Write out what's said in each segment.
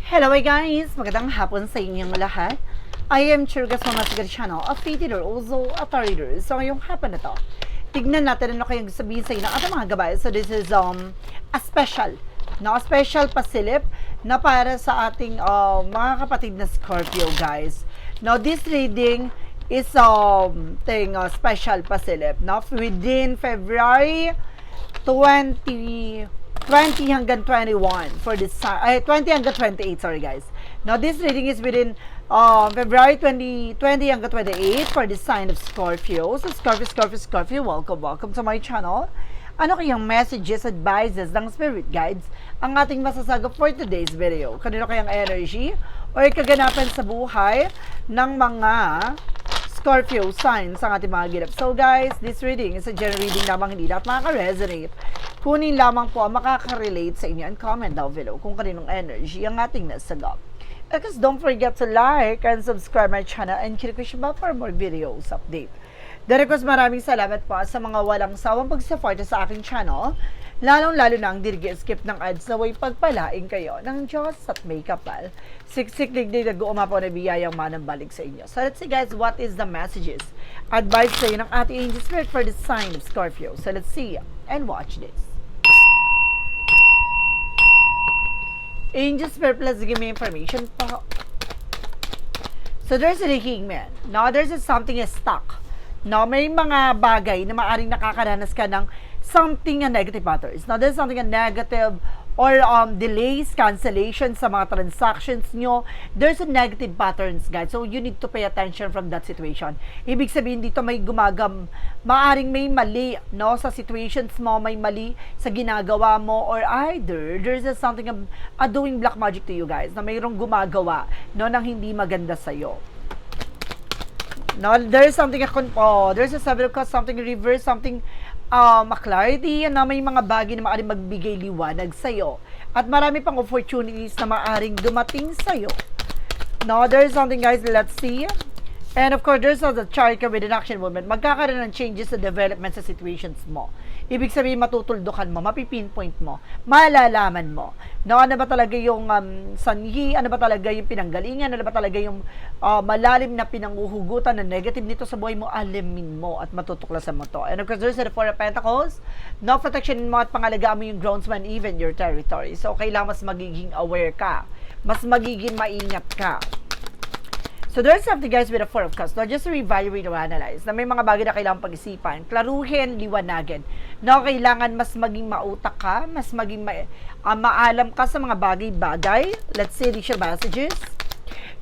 Hello guys! Magandang hapon sa inyong lahat. I am Chirgas Mamasigad Channel, a faith healer, also a tarot reader. So ngayong hapon na to, tignan natin ano kayong sabihin sa inyo ng ating mga gabay. So this is a special pasilip na para sa ating mga kapatid na Scorpio guys. Now this reading is special pasilip within February 20 hanggang 21 for this 20 hanggang 28, sorry guys. Now this reading is within February 20 hanggang 28 for this sign of Scorpio. So Scorpio, welcome to my channel. Ano kayang messages, advices ng spirit guides ang ating masasagap for today's video? Kanino kayang energy or kaganapan sa buhay ng mga Scorpio signs ang ating mga ginap. So guys, this reading is a general reading lamang, hindi lahat makaka-resonate. Kunin lamang po ang makaka-relate sa inyo and comment down below kung kaninong energy ang ating nasagap. Because don't forget to like and subscribe my channel and click the bell for more videos update. Request maraming salamat po sa mga walang sawang pag-support sa aking channel, lalong-lalo na ang skip ng ads na way pagpalaing kayo ng Diyos at may kapal. Siksik-lig din nag-uuma po na biyayang manang balik sa inyo. So let's see guys, what is the messages? Advice sa inyo ng ating angel spirit for the sign of Scorpio. So let's see and watch this. Angel spirit, please give me information po. So there's a hangman. Now there's something is stuck. No, may mga bagay na maaring nakakaranas ka ng something a negative patterns. Now, there's something a negative or delays, cancellation sa mga transactions nyo. There's a negative patterns, guys. So, you need to pay attention from that situation. Ibig sabihin dito may maaring may mali, no, sa situations mo, may mali sa ginagawa mo, or either there's something doing black magic to you, guys, na mayroong gumagawa, no, nang hindi maganda sa'yo. No, there's something there's a seven of cups, something reverse, something a clarity na may mga bagay na maaaring magbigay liwanag sa'yo. At marami pang opportunities na maaaring dumating sa'yo. No, there's something guys, let's see. And of course, there's also the chart with an action movement. Magkakaroon ng changes sa development sa situations mo. Ibig sabihin, matutuldukan mo, mapipinpoint mo, malalaman mo. No, ano ba talaga yung sanhi, ano ba talaga yung pinanggalingan, ano ba talaga yung malalim na pinanguhugutan na negative nito sa buhay mo, alamin mo at matutuklasan mo to. And of course, there's the Four of Pentacles. No, protection mo at pangalagaan mo yung groundsman, even your territory. So, kailangan mas magiging aware ka. Mas magiging maingat ka. So there's something guys with a Four of Cups. No, just to evaluate or analyze na may mga bagay na kailangan pag-isipan, klaruhin, liwanagin. No, kailangan mas maging mautak ka, mas maging maalam ka sa mga bagay-bagay. Let's see these messages.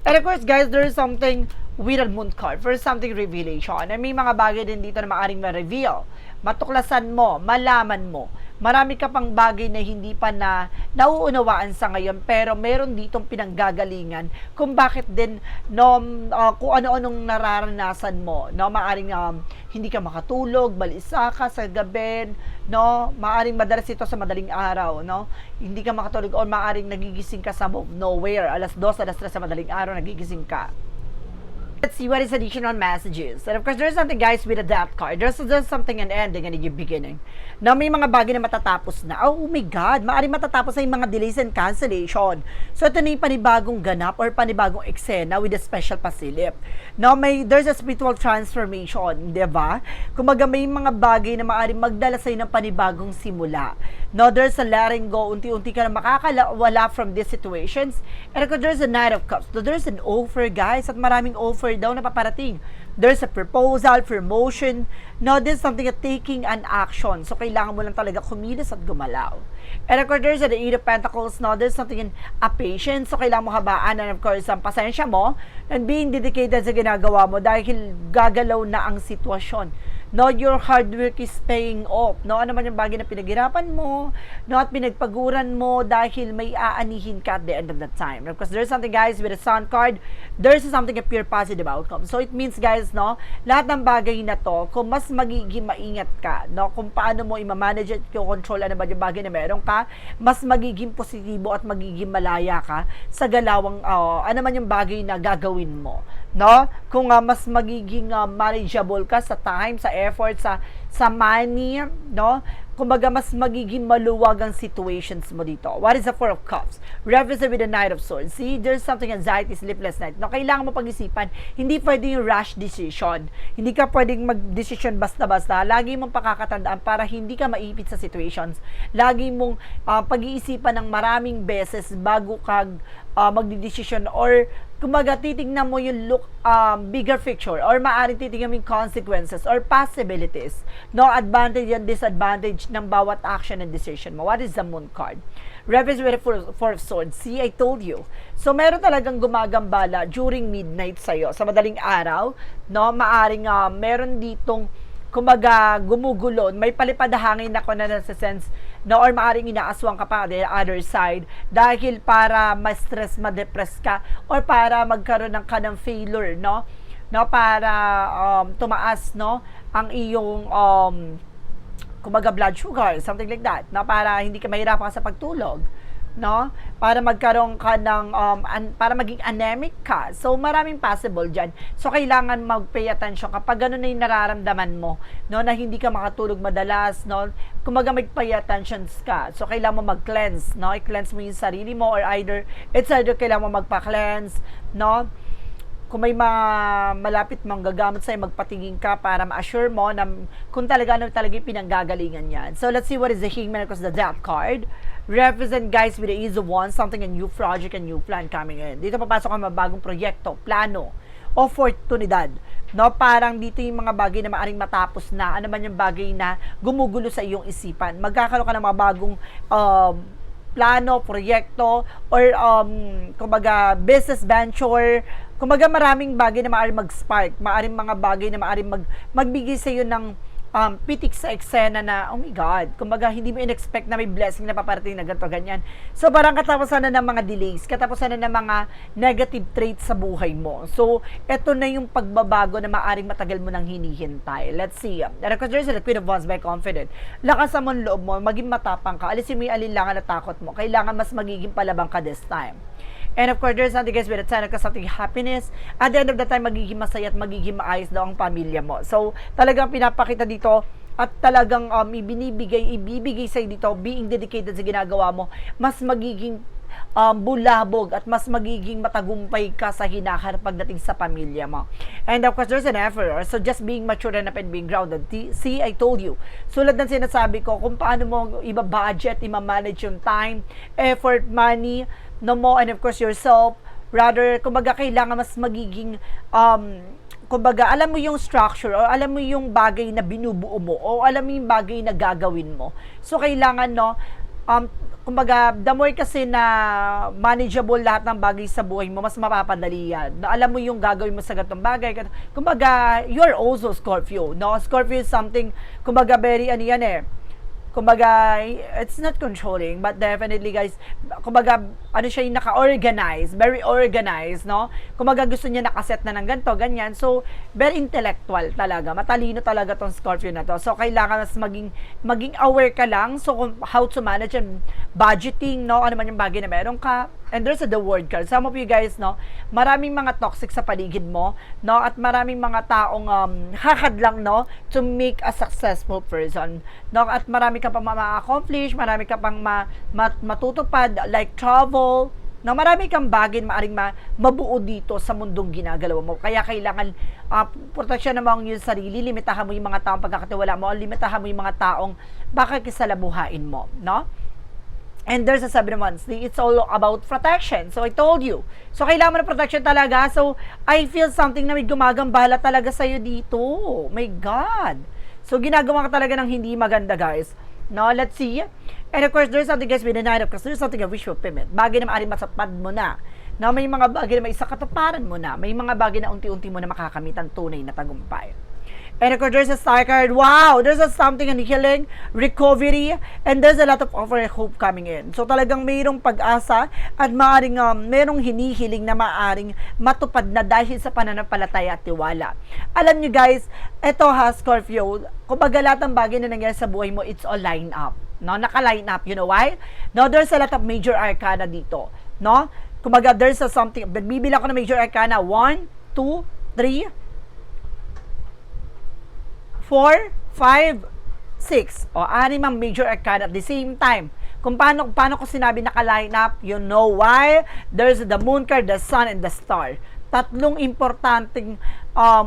And of course guys, there's something with a moon card for something revelation. And may mga bagay din dito na maaring ma-reveal. Matuklasan mo, malaman mo. Marami ka pang bagay na hindi pa na nauunawaan sa ngayon, pero meron ditong pinanggagalingan kung bakit din kung ano-anong nararanasan mo, no, maaring hindi ka makatulog, balisa ka sa gabi, no, maaring madalas ito sa madaling araw, no, hindi ka makatulog o maaring nagigising ka sa nowhere, alas 2, alas 3 sa madaling araw nagigising ka. Let's see what is additional messages. And of course, there's something guys with a death card. There's something an ending and a beginning. Na may mga bagay na matatapos na. Oh my God, maaaring matatapos na yung mga delays and cancellation. So ito na yung panibagong ganap or panibagong eksena with a special pasilip. Now there's a spiritual transformation, di ba? Kumaga may mga bagay na maaaring magdala sa'yo ng panibagong simula. Now there's a letting go, unti-unti ka na makakawala from these situations. And of course, there's a Knight of Cups. So there's an offer guys, at maraming offer daw na paparating. There's a proposal, promotion. No, there's something taking an action. So, kailangan mo lang talaga kumilos at gumalaw. And of course, there's the Eight of Pentacles. No, there's something a patience. So, kailangan mo habaan. And of course, ang pasensya mo and being dedicated sa ginagawa mo dahil gagalaw na ang sitwasyon. No, your hard work is paying off. No, ano man yung bagay na pinaghirapan mo, no, at pinagpaguran mo dahil may aanihin ka at the end of the time. Of course, there's something guys with a Sun card. There's something a pure positive outcome. So, it means guys, no, lahat ng bagay na to, kung mas magiging maingat ka, no, kung paano mo i-manage at i-control ano ba yung bagay na meron ka, mas magiging positibo at magiging malaya ka sa galawang, ano man yung bagay na gagawin mo. no? Kung mas magiging manageable ka sa time, sa effort, sa money, no? Kumbaga, mas magiging maluwag ang situations mo dito. What is the Four of Cups? Represent with the Knight of Swords. See, there's something anxiety, sleepless night. No, kailangan mo pag-isipan. Hindi pwedeng yung rash decision. Hindi ka pwedeng mag-decision basta-basta. Lagi mong pakakatandaan para hindi ka maipit sa situations. Lagi mong pag-iisipan ng maraming beses bago ka magdi-decision, or kumbaga titignan mo yung bigger picture, or maaaring titignan mo yung consequences or possibilities, no, advantage and disadvantage ng bawat action and decision mo. What is the Moon card? Represent with the Four of Swords. See, I told you. So meron talagang gumagambala during midnight sa'yo, sa madaling araw, no, maaring meron ditong kumbaga gumugulo, may palipad na hangin ako na nasa sense, no, or maaring inaaswang ka pa the other side dahil para ma-stress, ma-depress ka, or para magkaroon ng ka ng failure, no, para tumaas, no, ang iyong kumbaga blood sugar, something like that, no, para hindi ka mahirapan sa pagtulog, no, para magkaroon ka ng para maging anemic ka. So maraming possible diyan. So kailangan mag-pay attention kapag ganun na yung nararamdaman mo, no, na hindi ka makatulog madalas, no, kumaga mag-pay attention ka. So kailangan mo mag-cleanse, no, i-cleanse mo yung sarili mo, or it's either kailangan mo magpa-cleanse, no. Kung may malapit mong gagamit sa'yo, magpatingin ka para ma-assure mo na kung talaga yung pinanggagalingan yan. So, let's see what is the Hangman across the Death card. Represent, guys, with the Ace of Wands, something, a new project, a new plan coming in. Dito papasok ang mga bagong proyekto, plano, oportunidad. No, parang dito yung mga bagay na maaring matapos na, ano man yung bagay na gumugulo sa iyong isipan. Magkakaroon ka ng mga bagong plano, proyekto, or kumbaga business venture. Kumbaga maraming bagay na maaaring mag-spark, maaaring mga bagay na maaaring magbigay sa iyo ng pitik sa eksena na, oh my God, kumbaga hindi mo in-expect na may blessing na paparating na ganito, ganyan. So parang katapusan na ng mga delays, katapusan na ng mga negative traits sa buhay mo. So eto na yung pagbabago na maaaring matagal mo nang hinihintay. Let's see. There's the Queen of Wands, by confident. Lakasan mo ang loob mo, maging matapang ka, alisin mo yung alinlangan na takot mo. Kailangan mas magiging palabang ka this time. And of course, there's something, guys, with a 10 of something happiness. At the end of the time, magiging masaya at magiging maayos daw ang pamilya mo. So, talagang pinapakita dito at talagang ibibigay sa'yo dito, being dedicated sa ginagawa mo, mas magiging bulabog at mas magiging matagumpay ka sa hinaharap pagdating sa pamilya mo. And of course, there's an effort. So, just being mature enough and being grounded. See, I told you. Sulad ng sinasabi ko, kung paano mo iba-budget, ima-manage yung time, effort, money, no mo, and of course yourself, rather, kumbaga kailangan mas magiging kumbaga alam mo yung structure, o alam mo yung bagay na binubuo mo, o alam mo yung bagay na gagawin mo. So kailangan, no, kumbaga the more kasi na manageable lahat ng bagay sa buhay mo, mas mapapadali yan. Na alam mo yung gagawin mo sa ganitong bagay. Kumbaga you're also Scorpio, no? Scorpio is something, kumbaga very yan kumbaga, it's not controlling, but definitely, guys, kumbaga, ano siya yung naka-organize, very organized, no? Kumbaga, gusto niya nakaset na ng ganito, ganyan. So, very intellectual talaga. Matalino talaga tong Scorpio na to. So, kailangan mas maging aware ka lang. So, how to manage and budgeting, no? Ano man yung bagay na meron ka. And there's the word card. Some of you guys, no? Maraming mga toxic sa paligid mo, no? At maraming mga taong hakadlang, no? To make a successful person, no? At marami ka pang ma-accomplish, marami ka pang matutupad, like travel, no? Marami kang bagay na maaring mabuo dito sa mundong ginagalaw mo. Kaya kailangan proteksyon naman yung sarili, limitahan mo yung mga taong pagkakatiwala mo, limitahan mo yung mga taong baka kisalabuhain mo, no? And there's a sabi naman, it's all about protection. So, I told you. So, kailangan mo na protection talaga. So, I feel something na may gumagambala talaga sa'yo dito. My God. So, ginagawa ka talaga ng hindi maganda, guys. No, let's see. And of course, there's something, guys, with the Knight of Cups. There's something a wish fulfillment. Bagay na maaaring masapad mo na. No, may mga bagay na may isa katuparan mo na. May mga bagay na unti-unti mo na makakamit ang tunay na tagumpay. And of course, there's a star card. Wow! There's something in healing, recovery, and there's a lot of offer and hope coming in. So talagang mayroong pag-asa at maaaring mayroong hinihiling na maaaring matupad na dahil sa pananampalataya at tiwala. Alam nyo, guys, eto Scorpio, kumbaga lahat ng bagay na nangyari sa buhay mo, it's all line up. No? Naka-line up. You know why? No, there's a lot of major arcana dito. No? Kumbaga, there's something, bibilang ko na major arcana, 1, 2, 3, 4, 5, 6. O, 6 ang major arcana at the same time. Kung paano ko sinabi naka-line up, you know why? There's the moon card, the sun, and the star. Tatlong importanteng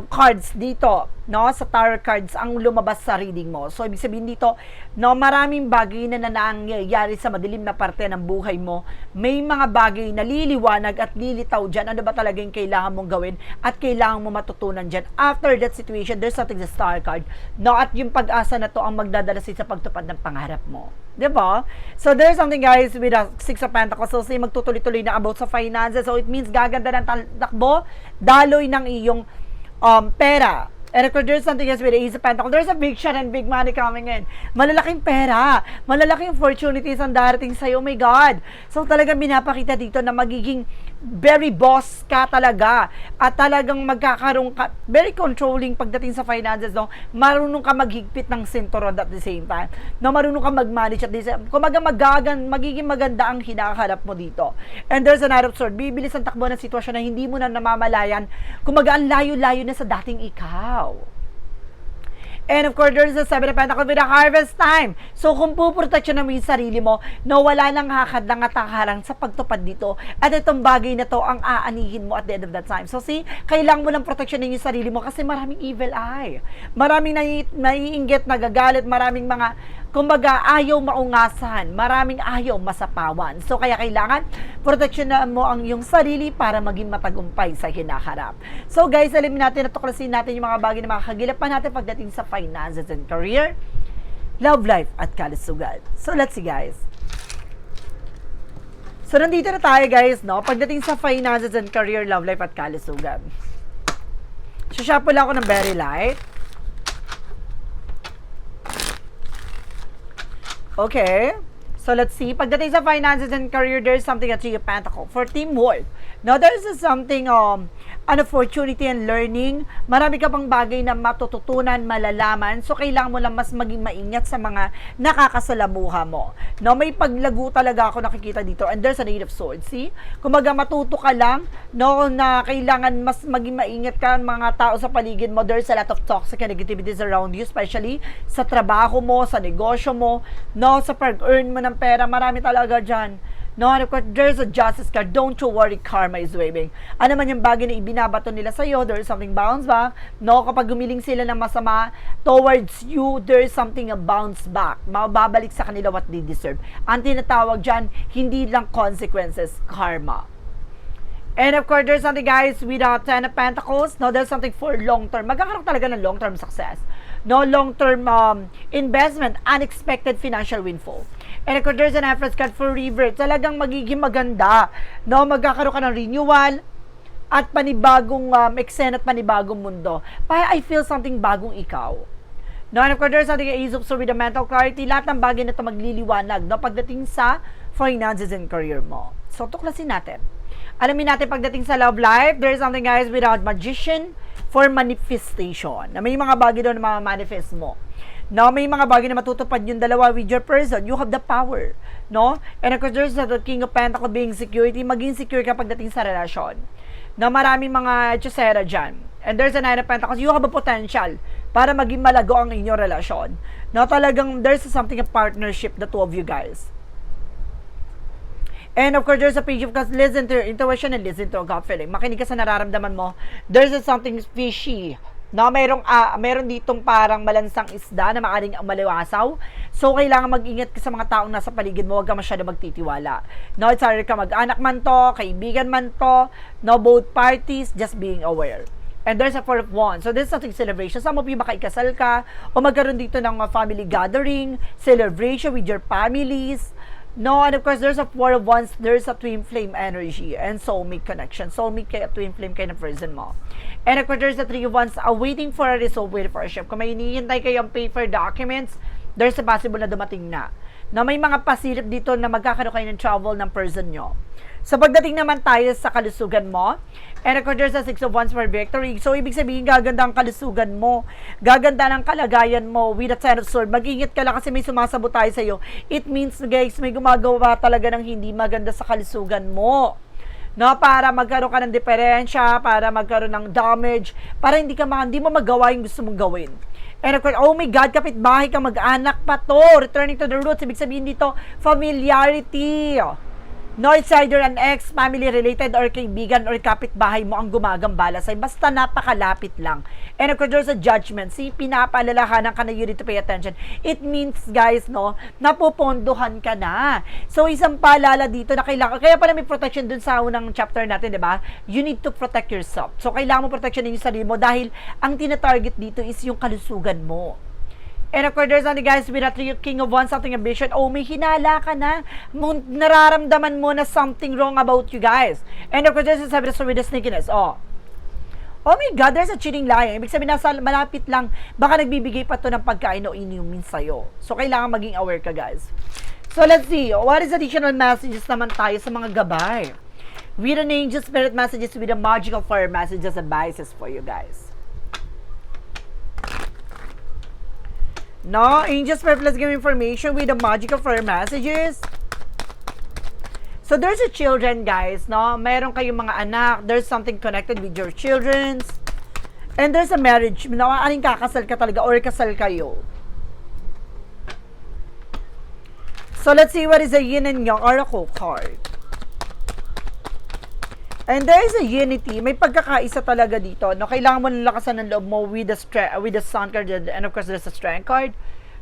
cards dito, no, sa tarot cards ang lumabas sa reading mo. So, ibig sabihin dito, no, maraming bagay na nangyayari sa madilim na parte ng buhay mo. May mga bagay na liliwanag at lilitaw dyan. Ano ba talaga yung kailangan mong gawin at kailangan mo matutunan dyan. After that situation, there's something the star card. No, at yung pag-asa na to ang magdadala sa pagtupad ng pangarap mo. Diba? So, there's something, guys, with a 6 of Pentacles. So, say, magtutuloy-tuloy na about sa finances. So, it means gaganda ng takbo, daloy ng iyong pera. And of course, there's something else with the Ace of Pentacles. There's a big shot and big money coming in. Malalaking pera. Malalaking opportunities ang darating sa'yo. Oh my God. So, talagang binapakita dito na magiging very boss ka talaga. At talagang magkakaroon ka, very controlling pagdating sa finances, no? Marunong ka maghigpit ng sinturon at the same time. No, marunong ka mag-manage at the same time. Kumaga magiging maganda ang hinaharap mo dito. And there's a Knight of Swords. Bibilis ang takbo ng sitwasyon na hindi mo na namamalayan. Kumaga ang layo-layo na sa dating ikaw. And of course, there's the 7 of Pentacles with the harvest time. So, kung puproteksyon mo yung sarili mo, no, wala nang hakadlang at harang sa pagtupad dito. At itong bagay na to ang aanihin mo at the end of that time. So, see, kailangan mo lang proteksyonin yung sarili mo kasi maraming evil eye. Maraming naiinggit, nagagalit, maraming mga, kumbaga, ayaw maungasan, maraming ayaw masapawan. So, kaya kailangan proteksyonan mo ang iyong sarili para maging matagumpay sa hinaharap. So, guys, alamin natin at tuklasin natin yung mga bagay na makakagilap pa natin pagdating sa finances and career, love life, at kalusugan. So, let's see, guys. So, nandito na tayo, guys, no? Pagdating sa finances and career, love life, at kalusugan. So, shuffle ako ng very light. Okay. So, let's see. Pagdating sa finances and career, there's something at 3 of Pentacles. For teamwork. Now, there's something, an opportunity and learning. Marami ka pang bagay na matututunan, malalaman. So, kailangan mo lang mas maging maingat sa mga nakakasalamuha mo. No, may paglago talaga ako nakikita dito. And there's a Knight of Swords. See? Kumaga matuto ka lang, no, na kailangan mas maging maingat ka mga tao sa paligid mo. There's a lot of toxic negativities around you, especially sa trabaho mo, sa negosyo mo, no, sa pag-earn mo ng pera. Marami talaga dyan. No, and of course, there's a justice card. Don't you worry, karma is waving. Ano man yung bagay na ibinabato nila sa'yo, there's something bounce back. No, kapag gumiling sila ng masama towards you, there's something a bounce back. Mababalik sa kanila what they deserve. Ang tinatawag dyan, hindi lang consequences, karma. And of course, there's something, guys, with 10 of Pentacles. No, there's something for long-term. Magkakaroon talaga ng long-term success. No, long-term investment, unexpected financial windfall. And of course, there's an Empress card for River. Talagang magiging maganda. No, magkakaroon ka ng renewal at panibagong eksena at panibagong mundo. I feel something bagong ikaw. No, and of course, there's something Ace of Swords with the mental clarity. Lahat ng bagay na ito magliliwanag, no, pagdating sa finances and career mo. So, tuklasin natin. Alamin natin pagdating sa love life, there's something, guys, without magician for manifestation. Na may mga bagay doon na ma-manifest mo. No, may mga bagay na matutupad yung dalawa with your person. You have the power. No? And of course, there's the King of Pentacles being security. Maging secure ka pagdating sa relasyon. No, maraming mga chusera dyan. And there's a Nine of Pentacles. You have a potential para maging malago ang inyong relasyon. No, talagang there's something a partnership, the two of you guys. And of course, there's a Page of Cups. Listen to your intuition and listen to your gut feeling. Makinig ka sa nararamdaman mo. There's something fishy. No, meron ditong parang malansang isda na maaaring maliwasaw. So, kailangan mag-ingat ka sa mga taong nasa paligid mo. Huwag ka masyado magtitiwala. No, it's either ka mag-anak man to, kaibigan man to, no, both parties, just being aware. And there's a Four of Wands. So, this is something celebration. Some of you baka ikasal ka, o magkaroon dito ng family gathering, celebration with your families. No, and of course, there's a Four of Wands, there's a twin flame energy and soulmate connection. Soulmate kayo, twin flame kayo ng person mo. And of course, there's a Three of Wands, waiting for a result, waiting for a ship. Kung may hinihintay kayong paper documents, there's a possible na dumating na. Na may mga pasilip dito na magkakaroon kayo ng travel ng person nyo. So, pagdating naman tayo sa kalusugan mo, and of course, there's a Six of Wands for victory. So, ibig sabihin, gaganda ang kalusugan mo. Gaganda ng kalagayan mo with a Ten of Swords. Mag-ingat ka lang kasi may sumasabot tayo sa'yo. It means, guys, may gumagawa talaga ng hindi maganda sa kalusugan mo. no, para magkaroon ka ng diferensya, para magkaroon ng damage, para hindi mo magawa yung gusto mong gawin. And of course, oh my God, kapitbahay ka, mag-anak pa to. Returning to the roots, ibig sabihin dito, familiarity. No, it's either an ex, family related, or kaibigan, or kapitbahay mo ang gumagambala sa'yo. Basta napakalapit lang. And of course, there's a judgment. Pinapaalalahanan ka na you need to pay attention. It means, guys, no, napupondohan ka na. So, isang paalala dito na kailangan, kaya pala may protection dun sa unang chapter natin, di ba? You need to protect yourself. So, kailangan mo protection din yung sarili mo dahil ang tina-target dito is yung kalusugan mo. And of course, there's only guys with a King of Wands, something ambition. Oh, may hinala ka na. Nararamdaman mo na something wrong about you guys. And of course, there's a Seven with the sneakiness. Oh my God, there's a cheating lying. Ibig sabihin, nasa malapit lang, baka nagbibigay pa to ng pagkain o inumin sa'yo. So, kailangan maging aware ka, guys. So, let's see. What is additional messages naman tayo sa mga gabay? With an angel spirit messages, with a magical fire messages, advices for you guys. No, angel spirit, let's give information with the magical fire messages. So, there's a children, guys, no? Meron kayong mga anak. There's something connected with your children. And there's a marriage. No, aling kakasal ka talaga or kasal kayo. So, let's see what is a yin and yang oracle card. And there is a unity. May pagkakaisa talaga dito. No, kailangan mo nalakasan ng loob mo with the sun card, and of course there's a strength card.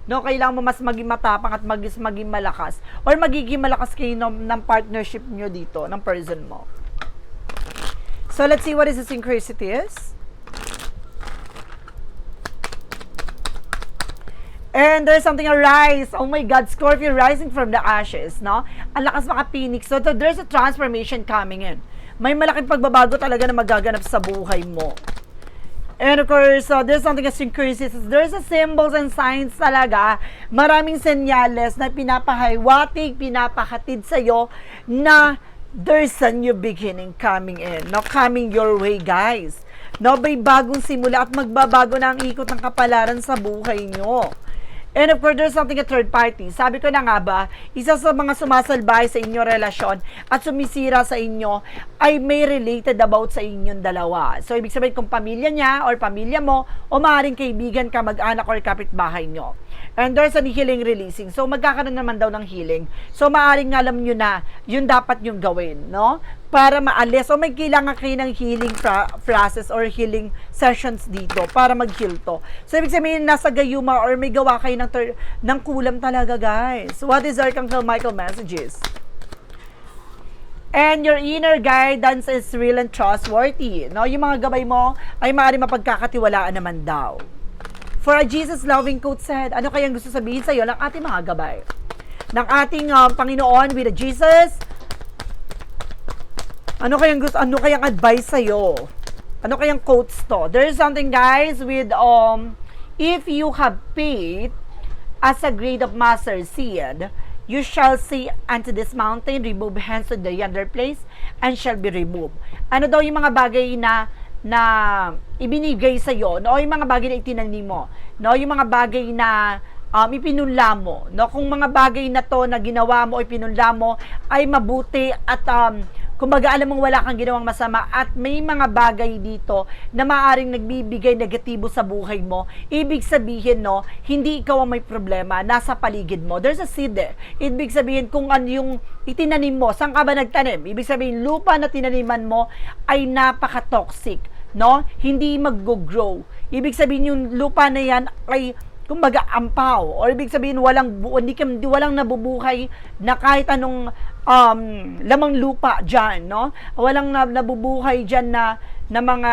No, kailangan mo mas maging matapang at maging malakas, or magiging malakas kayo ng partnership nyo dito, ng person mo. So, let's see what is the synchronicities. And there's something arise. Oh my God, Scorpio rising from the ashes, no? Ang lakas maka-phoenix. So, there's a transformation coming in. May malaking pagbabago talaga na magaganap sa buhay mo. And of course, there's something as synchronicities. There's a symbols and signs talaga. Maraming senyales na pinapahiwatig, pinapakatid sa'yo na there's a new beginning coming in. No, coming your way, guys. No, may bagong simula at magbabago na ang ikot ng kapalaran sa buhay nyo. And of course, there's something a third party. Sabi ko na nga ba, isa sa mga sumasalbay sa inyong relasyon at sumisira sa inyo ay may related about sa inyong dalawa. So, ibig sabihin kung pamilya niya or pamilya mo o maaaring kaibigan ka, mag-anak or kapitbahay nyo. And there's a healing releasing. So, magkakaroon naman daw ng healing. So, maaaring alam nyo na yun dapat yung gawin, no? Para maalis. O may kailangan kayo ng healing process or healing sessions dito para mag-heal to. So, ibig sabihin, nasa gayuma or may gawa kayo ng kulam talaga, guys. What is Archangel Michael messages? And your inner guidance is real and trustworthy. No? Yung mga gabay mo ay maaaring mapagkakatiwalaan naman daw. For a Jesus-loving quote said, ano kayang gusto sabihin sa'yo ng ating mga gabay? Ng ating Panginoon with a Jesus? Ano kayang advice sa'yo? Ano kayang quotes to? There is something, guys, with, if you have faith as a grade of mustard seed, you shall say unto this mountain, remove hence to the yonder place, and shall be removed. Ano daw yung mga bagay na ibinigay sa iyo, no, yung mga bagay na itinanim mo, no, yung mga bagay na ipinunla mo, no, kung mga bagay na to na ginawa mo o ipinunla mo ay mabuti at kumbaga alam mong wala kang ginawang masama at may mga bagay dito na maaring nagbibigay negatibo sa buhay mo, ibig sabihin, no, hindi ikaw ang may problema, nasa paligid mo. There's a seed there. Ibig sabihin kung ano yung itinanim mo, saan ka ba nagtanim? Ibig sabihin lupa na tinaniman mo ay napaka-toxic, no? Hindi mag-grow. Ibig sabihin yung lupa na yan ay kumbaga ampaw, or ibig sabihin walang nabubuhay na kahit anong lamang lupa dyan, no? Walang nabubuhay dyan na mga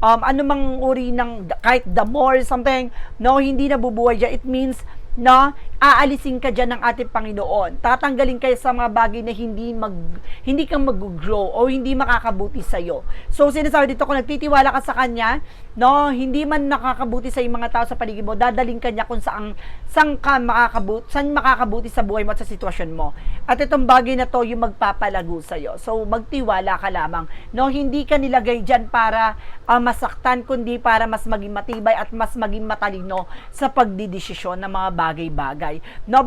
anumang uri ng kahit damo or something, no? Hindi nabubuhay dyan. It means, no, aalisin ka dyan ng ating Panginoon. Tatanggalin kayo sa mga bagay na hindi kang mag-grow o hindi makakabuti sa'yo. So, sinasabi dito, kung nagtitiwala ka sa Kanya, no, hindi man nakakabuti sa mga tao sa paligid mo, dadaling Kanya kung saan makakabuti sa buhay mo at sa sitwasyon mo. At itong bagay na to, yung magpapalago sa'yo. So, magtiwala ka lamang. No, hindi ka nilagay dyan para masaktan, kundi para mas maging matibay at mas maging matalino sa pagdidesisyon ng mga bagay-bagay. bagay. No,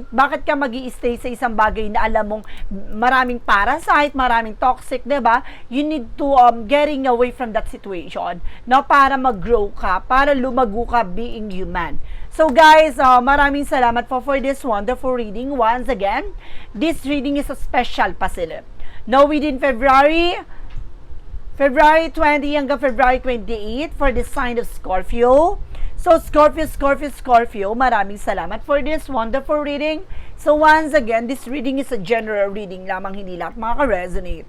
bakit ka magi-stay sa isang bagay na alam mong maraming parasite, maraming toxic, 'di ba? You need to getting away from that situation, no, para mag-grow ka, para lumago ka being human. So guys, maraming salamat for this wonderful reading. Once again, this reading is a special pasilip. No, within February 20 hanggang February 28 for the sign of Scorpio. So, Scorpio, maraming salamat for this wonderful reading. So, once again, this reading is a general reading lamang, hindi lahat makaka-resonate.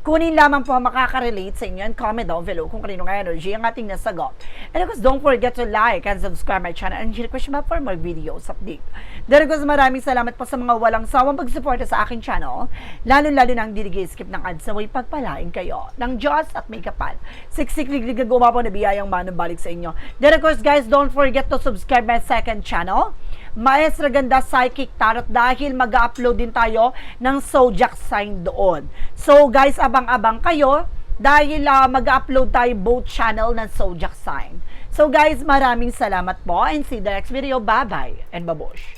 Kunin lamang po ang makaka-relate sa inyo and comment down below kung kanino nga energy ang ating nasagot. And of course, don't forget to like and subscribe my channel and share ko siya for more videos update. Dahil ko maraming salamat po sa mga walang sawang pagsuporta sa aking channel, lalo-lalo na ang skip ng ads na way pagpalain kayo ng Diyos at may kapal. Siksik-liglig na gumapo na biyayang manubalik sa inyo. Then of course guys, don't forget to subscribe my second channel, Maestra Ganda Psychic Tarot, dahil mag-upload din tayo ng zodiac sign doon. So guys, abang-abang kayo dahil mag-upload tayo both channel ng zodiac sign. So guys, maraming salamat po and see the next video. Bye-bye and babush!